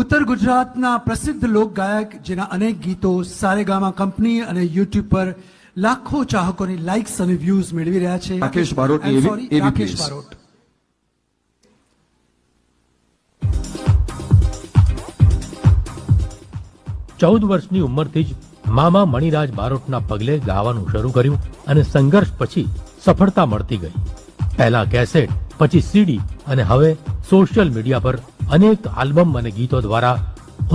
ઉત્તર ગુજરાતના પ્રસિદ્ધ લોક ગાયક જેના અનેક ગીતો સારેગામા કંપની અને યુટ્યુબ પર લાખો ચાહકોની લાઇક્સ અને વ્યૂઝ મેળવી રહ્યા છે રાકેશ બારોટની એવી રાકેશ પ્લેસ. બારોટ. 14 વર્ષની ઉંમરથી જ મામા મણિરાજ બારોટના પગલે ગાવાનું શરૂ કર્યું અને સંઘર્ષ પછી સફળતા મળતી ગઈ. પહેલા કેસેટ, પછી સીડી અને હવે સોશિયલ મીડિયા પર અનેક આલ્બમ અને ગીતો દ્વારા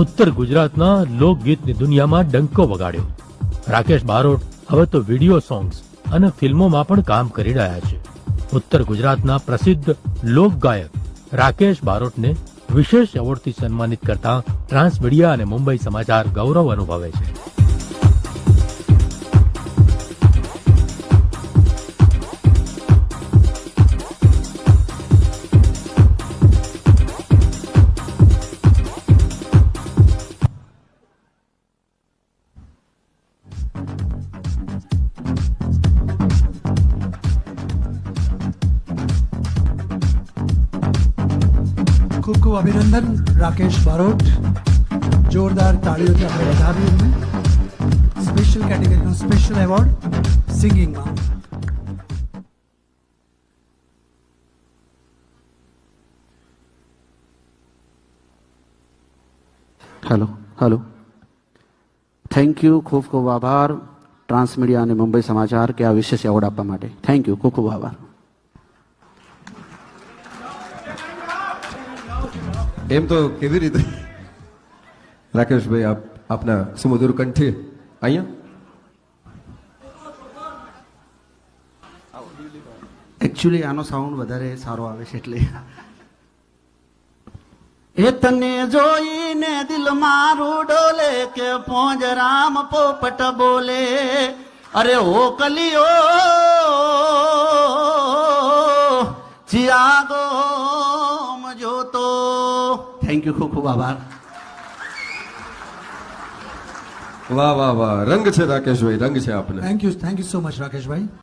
ઉત્તર ગુજરાતના લોકગીતની દુનિયામાં ડંકો વગાડ્યો. રાકેશ બારોટ હવે તો વિડીયો સોંગ્સ અને ફિલ્મોમાં પણ કામ કરી રહ્યા છે. ઉત્તર ગુજરાતના પ્રસિદ્ધ લોક ગાયક રાકેશ બારોટને વિશેષ એવોર્ડથી સન્માનિત કરતા ટ્રાન્સ મીડિયા અને મુંબઈ સમાચાર ગૌરવ અનુભવે છે. ખૂબ ખૂબ અભિનંદન રાકેશ બારોટ. જોરદાર તાળીઓથી આપણે વધાવીએ એમને. સ્પેશિયલ કેટેગરીનો સ્પેશિયલ એવોર્ડ સિંગિંગમાં. Hello thank you. ખૂબ ખૂબ આભાર ટ્રાન્સ મીડિયા અને મુંબઈ સમાચાર કે આ વિશેષ એવોર્ડ આપવા માટે. થેન્ક યુ, ખૂબ ખૂબ આભાર. એમ તો કેવી રીતે રાકેશભાઈ આપના સુમધુર કંઠે અહીંયા એકચ્યુઅલી આનો સાઉન્ડ વધારે સારો આવે છે એટલે. એ તને જોઈને દિલ મારું ડોલે કે પોંજરામ પોપટ બોલે, અરે ઓ કલિયો ચિયાગો જોતો. થેન્ક યુ, ખૂબ ખૂબ આભાર. વાહ વાહ વાહ, રંગ છે રાકેશભાઈ, રંગ છે આપને. Thank you so much Rakeshbhai.